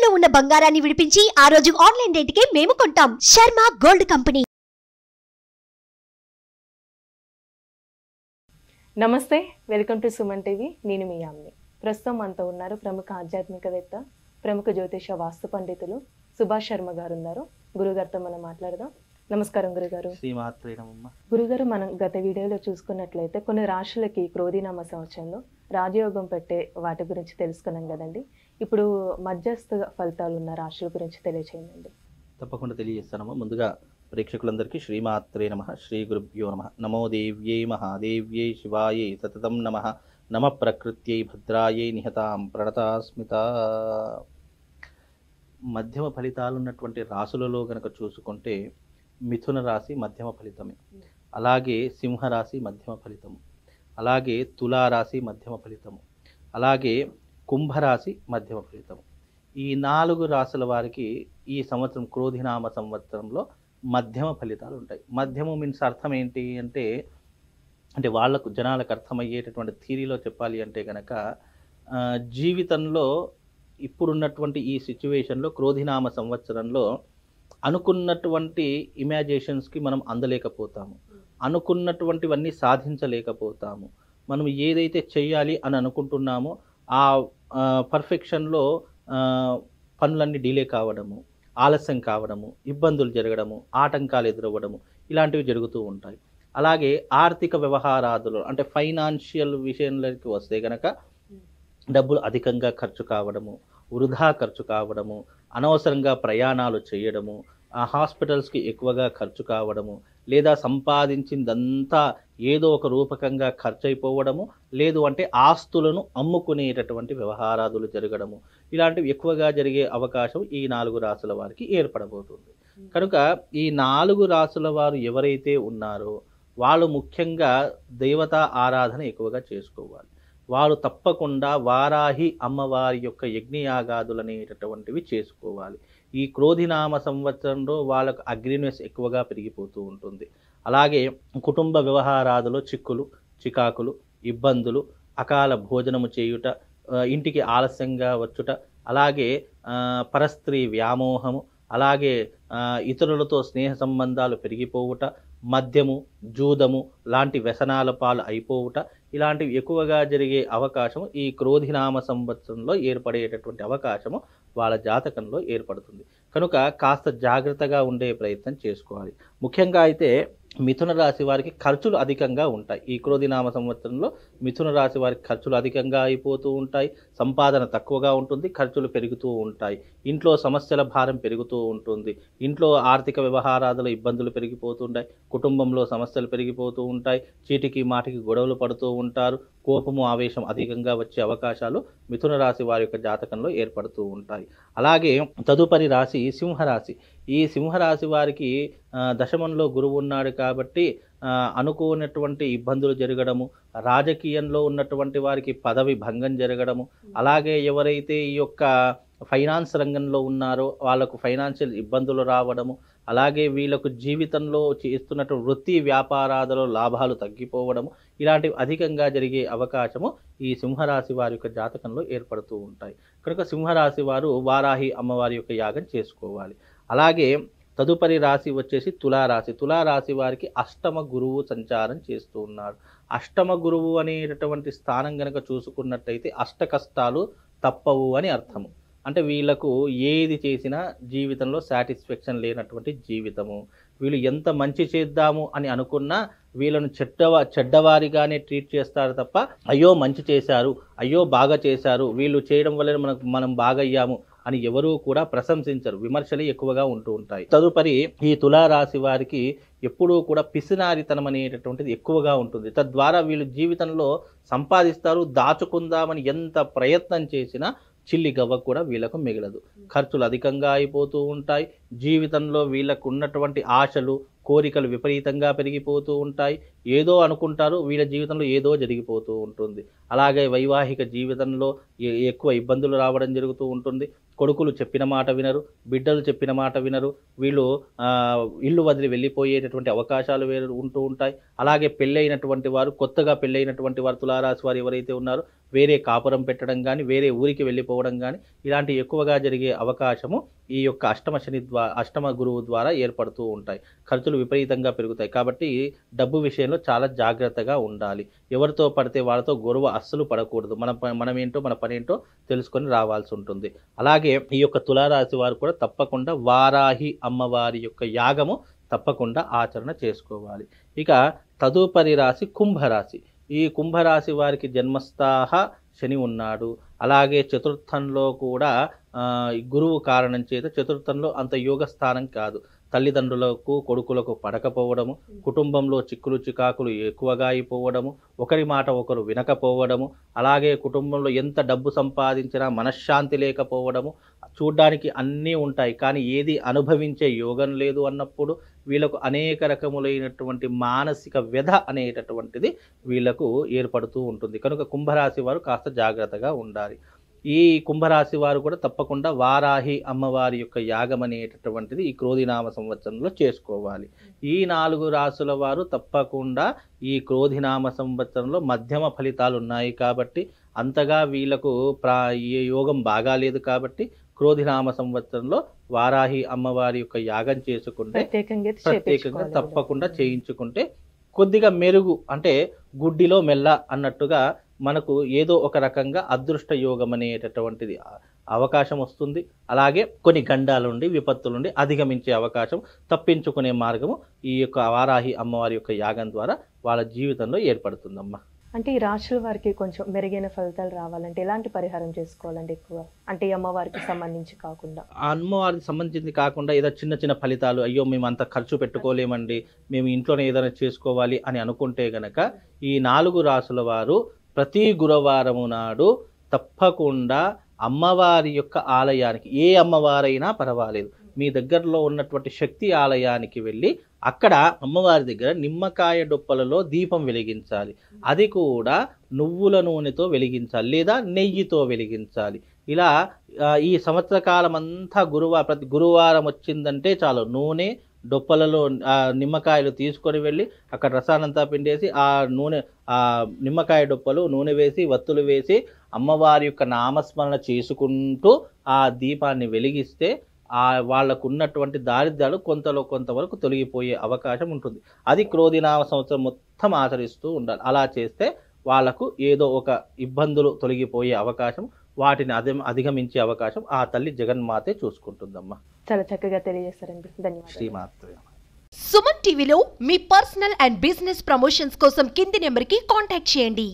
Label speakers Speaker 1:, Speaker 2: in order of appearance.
Speaker 1: తాకట్టులో ఉన్న బంగారాన్ని విడిపించి ఆ రోజు ఆన్లైన్ రేటుకే మేము కొంటాం. Sharma gold company.
Speaker 2: నమస్తే, వెల్కమ్ టు సుమన్ టీవీ. నేను మీ యామ్ని. ప్రస్తుతం మనతో ఉన్నారు ప్రముఖ ఆధ్యాత్మికవేత్త, ప్రముఖ జ్యోతిష వాస్తు పండితులు సుభాష్ శర్మ గారు ఉన్నారు. గురుగారితో మనం మాట్లాడదాం. నమస్కారం గురుగారు. గురుగారు, మనం గత వీడియోలో చూసుకున్నట్లయితే కొన్ని రాశులకి క్రోధినామ సంవత్సరంలో రాజయోగం పెట్టే వాటి గురించి తెలుసుకున్నాం కదండి. ఇప్పుడు మధ్యస్థ ఫలితాలు ఉన్న రాశుల గురించి తెలియచేయండి.
Speaker 3: తప్పకుండా తెలియజేస్తానమ్మా. ముందుగా ప్రేక్షకులందరికీ శ్రీమాత్రే నమః, శ్రీ గురుభ్యో నమః. నమో దేవ్యై మహాదేవ్యై శివాయై సతతం నమః. నమ ప్రకృత్యై భద్రాయై నిహతాం ప్రణతాస్మిత. మధ్యమ ఫలితాలు ఉన్నటువంటి రాశులలో కనుక చూసుకుంటే మిథున రాశి మధ్యమ ఫలితమే, అలాగే సింహరాశి మధ్యమ ఫలితము, అలాగే తులారాశి మధ్యమ ఫలితము, అలాగే కుంభరాశి మధ్యమ ఫలితము. ఈ 4 రాశుల వారికి ఈ సంవత్సరం క్రోధినామ సంవత్సరంలో మధ్యమ ఫలితాలు ఉంటాయి. మధ్యము మీన్స్ అర్థం ఏంటి అంటే వాళ్లకు జనాలకు అర్థమయ్యేటటువంటి థియరీలో చెప్పాలి అంటే కనుక జీవితంలో ఇప్పుడున్నటువంటి ఈ సిచ్యువేషన్లో క్రోధినామ సంవత్సరంలో అనుకున్నటువంటి ఇమాజినేషన్స్కి మనం అందలేకపోతాము, అనుకున్నటువంటివన్నీ సాధించలేకపోతాము. మనం ఏదైతే చెయ్యాలి అని అనుకుంటున్నామో ఆ పర్ఫెక్షన్లో పనులన్నీ డిలే కావడము, ఆలస్యం కావడము, ఇబ్బందులు జరగడము, ఆటంకాలు ఎదురవ్వడము, ఇలాంటివి జరుగుతూ ఉంటాయి. అలాగే ఆర్థిక వ్యవహారాదులు అంటే ఫైనాన్షియల్ విషయంలోకి వస్తే కనుక డబ్బులు అధికంగా ఖర్చు కావడము, వృధా ఖర్చు కావడము, అనవసరంగా ప్రయాణాలు చేయడము, హాస్పిటల్స్కి ఎక్కువగా ఖర్చు కావడము, లేదా సంపాదించిందంతా ఏదో ఒక రూపకంగా ఖర్చు అయిపోవడము, లేదు అంటే ఆస్తులను అమ్ముకునేటటువంటి వ్యవహారాదులు జరగడము, ఇలాంటివి ఎక్కువగా జరిగే అవకాశం ఈ 4 రాశుల వారికి ఏర్పడబోతుంది. కనుక ఈ 4 రాశుల వారు ఎవరైతే ఉన్నారో వాళ్ళు ముఖ్యంగా దేవతా ఆరాధన ఎక్కువగా చేసుకోవాలి. వారు తప్పకుండా వారాహి అమ్మవారి యొక్క యజ్ఞయాగాదులు అనేటటువంటివి చేసుకోవాలి. ఈ క్రోధినామ సంవత్సరంలో వాళ్ళకు అగ్రినెస్ ఎక్కువగా పెరిగిపోతూ ఉంటుంది. అలాగే కుటుంబ వ్యవహారాదులో చిక్కులు, చికాకులు, ఇబ్బందులు, అకాల భోజనము చేయుట, ఇంటికి ఆలస్యంగా వచ్చుట, అలాగే పరస్త్రీ వ్యామోహము, అలాగే ఇతరులతో స్నేహ సంబంధాలు పెరిగిపోవుట, మద్యము, జూదము లాంటి వ్యసనాల పాలు అయిపోవుట, ఇలాంటివి ఎక్కువగా జరిగే అవకాశం ఈ క్రోధినామ సంవత్సరంలో ఏర్పడేటటువంటి అవకాశము వాళ్ళ జాతకంలో ఏర్పడుతుంది. కనుక కాస్త జాగ్రత్తగా ఉండే ప్రయత్నం చేసుకోవాలి. ముఖ్యంగా అయితే మిథున రాశి వారికి ఖర్చులు అధికంగా ఉంటాయి. ఈ క్రోధినామ సంవత్సరంలో మిథున రాశి వారికి ఖర్చులు అధికంగా అయిపోతూ ఉంటాయి, సంపాదన తక్కువగా ఉంటుంది, ఖర్చులు పెరుగుతూ ఉంటాయి, ఇంట్లో సమస్యల భారం పెరుగుతూ ఉంటుంది, ఇంట్లో ఆర్థిక వ్యవహారాదుల ఇబ్బందులు పెరిగిపోతుంటాయి, కుటుంబంలో సమస్యలు పెరిగిపోతూ ఉంటాయి, చీటికి మాటికి గొడవలు పడుతూ ఉంటారు, కోపము ఆవేశం అధికంగా వచ్చే అవకాశాలు మిథున రాశి వారి యొక్క జాతకంలో ఏర్పడుతూ ఉంటాయి. అలాగే తదుపరి రాశి సింహరాశి. ఈ సింహరాశి వారికి దశమంలో గురువు ఉన్నాడు కాబట్టి అనుకోనటువంటి ఇబ్బందులు జరగడము, రాజకీయంలో ఉన్నటువంటి వారికి పదవి భంగం జరగడము, అలాగే ఎవరైతే ఈ యొక్క ఫైనాన్స్ రంగంలో ఉన్నారో వాళ్ళకు ఫైనాన్షియల్ ఇబ్బందులు రావడము, అలాగే వీళ్ళకు జీవితంలో చేస్తున్నటువంటి వృత్తి వ్యాపారాలలో లాభాలు తగ్గిపోవడము, ఇలాంటివి అధికంగా జరిగే అవకాశము ఈ సింహరాశి వారి యొక్క జాతకంలో ఏర్పడుతూ ఉంటాయి. కనుక సింహరాశి వారు వారాహి అమ్మవారి యొక్క యాగం చేసుకోవాలి. అలాగే తదుపరి రాశి వచ్చేసి తులారాశి. తులారాశి వారికి అష్టమ గురువు సంచారం చేస్తూ ఉన్నాడు. అష్టమ గురువు అనేటటువంటి స్థానం కనుక చూసుకున్నట్టయితే అష్ట కష్టాలు తప్పవు అని అర్థము. అంటే వీళ్ళకు ఏది చేసినా జీవితంలో సాటిస్ఫాక్షన్ లేనటువంటి జీవితము. వీళ్ళు ఎంత మంచి చేద్దాము అని అనుకున్నా వీళ్ళను చెడ్డవారిగానే ట్రీట్ చేస్తారు తప్ప అయ్యో మంచి చేశారు, అయ్యో బాగా చేశారు, వీళ్ళు చేయడం వల్ల మనం బాగయ్యాము అని ఎవరూ కూడా ప్రశంసించరు, విమర్శలు ఎక్కువగా ఉంటూ ఉంటాయి. తదుపరి ఈ తులారాశి వారికి ఎప్పుడూ కూడా పిసినారితనం అనేటటువంటిది ఎక్కువగా ఉంటుంది. తద్వారా వీళ్ళు జీవితంలో సంపాదిస్తారు, దాచుకుందామని ఎంత ప్రయత్నం చేసినా చిల్లి గవ్వ కూడా వీళ్ళకు మిగలదు. ఖర్చులు అధికంగా అయిపోతూ ఉంటాయి. జీవితంలో వీళ్ళకు ఉన్నటువంటి ఆశలు, కోరికలు విపరీతంగా పెరిగిపోతూ ఉంటాయి. ఏదో అనుకుంటారు, వీళ్ళ జీవితంలో ఏదో జరిగిపోతూ ఉంటుంది. అలాగే వైవాహిక జీవితంలో ఎక్కువ ఇబ్బందులు రావడం జరుగుతూ ఉంటుంది. కొడుకులు చెప్పిన మాట వినరు, బిడ్డలు చెప్పిన మాట వినరు, వీళ్ళు ఇల్లు వదిలి వెళ్ళిపోయేటటువంటి అవకాశాలు ఉంటూ ఉంటాయి. అలాగే పెళ్ళైనటువంటి వారు, కొత్తగా పెళ్ళైనటువంటి వారు, తులారాశి వారు ఎవరైతే ఉన్నారో వేరే కాపురం పెట్టడం కానీ, వేరే ఊరికి వెళ్ళిపోవడం కానీ ఇలాంటి ఎక్కువగా జరిగే అవకాశము ఈ యొక్క అష్టమ గురువు ద్వారా ఏర్పడుతూ ఉంటాయి. ఖర్చులు విపరీతంగా పెరుగుతాయి. కాబట్టి డబ్బు విషయంలో చాలా జాగ్రత్తగా ఉండాలి. ఎవరితో పడితే వాళ్ళతో గొడవ అస్సలు పడకూడదు. మనమేంటో మన పనేంటో తెలుసుకొని రావాల్సి ఉంటుంది. అలాగే ఈ యొక్క తులారాశి వారు కూడా తప్పకుండా వారాహి అమ్మవారి యొక్క యాగము తప్పకుండా ఆచరణ చేసుకోవాలి. ఇక తదుపరి రాశి కుంభరాశి. ఈ కుంభరాశి వారికి జన్మస్థాహ శని ఉన్నాడు. అలాగే చతుర్థంలో కూడా గురువు కారణం చేత చతుర్థంలో అంత యోగ స్థానం కాదు. తల్లిదండ్రులకు కొడుకులకు పడకపోవడము, కుటుంబంలో చిక్కులు చికాకులు ఎక్కువగా అయిపోవడము, ఒకరి మాట ఒకరు వినకపోవడము, అలాగే కుటుంబంలో ఎంత డబ్బు సంపాదించినా మనశ్శాంతి లేకపోవడము, చూడ్డానికి అన్నీ ఉంటాయి కానీ ఏది అనుభవించే యోగం లేదు అన్నప్పుడు వీళ్ళకు అనేక రకములైనటువంటి మానసిక వ్యధ అనేటటువంటిది వీళ్ళకు ఏర్పడుతూ ఉంటుంది. కనుక కుంభరాశి వారు కాస్త జాగ్రత్తగా ఉండాలి. ఈ కుంభరాశి వారు కూడా తప్పకుండా వారాహి అమ్మవారి యొక్క యాగం అనేటటువంటిది ఈ క్రోధినామ సంవత్సరంలో చేసుకోవాలి. ఈ 4 రాశుల వారు తప్పకుండా ఈ క్రోధినామ సంవత్సరంలో మధ్యమ ఫలితాలు ఉన్నాయి కాబట్టి, అంతగా వీళ్ళకు యోగం బాగాలేదు కాబట్టి క్రోధినామ సంవత్సరంలో వారాహి అమ్మవారి యొక్క యాగం చేసుకుంటే ప్రత్యేకంగా తప్పకుండా చేయించుకుంటే కొద్దిగా మెరుగు, అంటే గుడ్డిలో మెల్ల అన్నట్టుగా మనకు ఏదో ఒక రకంగా అదృష్ట యోగం అనేటటువంటిది అవకాశం వస్తుంది. అలాగే కొన్ని గండాల నుండి, విపత్తుల నుండి అధిగమించే అవకాశం, తప్పించుకునే మార్గము ఈ యొక్క వారాహి అమ్మవారి యొక్క యాగం ద్వారా వాళ్ళ జీవితంలో ఏర్పడుతుందమ్మా.
Speaker 2: అంటే ఈ రాశుల వారికి కొంచెం మెరుగైన ఫలితాలు రావాలంటే ఎలాంటి పరిహారం చేసుకోవాలంటే ఎక్కువ, అంటే ఈ అమ్మవారికి సంబంధించి కాకుండా?
Speaker 3: ఆ అమ్మవారికి సంబంధించింది కాకుండా ఏదో చిన్న చిన్న ఫలితాలు, అయ్యో మేము అంత ఖర్చు పెట్టుకోలేమండి, మేము ఇంట్లోనే ఏదైనా చేసుకోవాలి అని అనుకుంటే గనక ఈ 4 రాశుల వారు ప్రతి గురువారము నాడు తప్పకుండా అమ్మవారి యొక్క ఆలయానికి, ఏ అమ్మవారైనా పర్వాలేదు, మీ దగ్గరలో ఉన్నటువంటి శక్తి ఆలయానికి వెళ్ళి అక్కడ అమ్మవారి దగ్గర నిమ్మకాయ డొప్పలలో దీపం వెలిగించాలి. అది కూడా నువ్వుల నూనెతో వెలిగించాలి లేదా నెయ్యితో వెలిగించాలి. ఇలా ఈ సంవత్సర కాలం అంతా ప్రతి గురువారం వచ్చిందంటే చాలు, నూనె డొప్పలలో నిమ్మకాయలు తీసుకొని వెళ్ళి అక్కడ రసానంతా పిండేసి ఆ నూనె, ఆ నిమ్మకాయ డొప్పలు నూనె వేసి వత్తులు వేసి అమ్మవారి యొక్క నామస్మరణ చేసుకుంటూ ఆ దీపాన్ని వెలిగిస్తే వాళ్ళకు ఉన్నటువంటి దారిద్ర్యాలు కొంతవరకు తొలగిపోయే అవకాశం ఉంటుంది. అది క్రోధినామ సంవత్సరం మొత్తం ఆచరిస్తూ ఉండాలి. అలా చేస్తే వాళ్ళకు ఏదో ఒక ఇబ్బందులు తొలగిపోయే అవకాశం, వాటిని అధిగమించే అవకాశం ఆ తల్లి జగన్మాతే చూసుకుంటుందమ్మా.
Speaker 2: చాలా చక్కగా తెలియజేస్తారండి, ధన్యవాదాలు.
Speaker 3: శ్రీమాత్రే.
Speaker 1: సుమన్ టీవీలో మీ పర్సనల్ అండ్ బిజినెస్ ప్రమోషన్స్ కోసం కింది నెంబర్కి కాంటాక్ట్ చేయండి.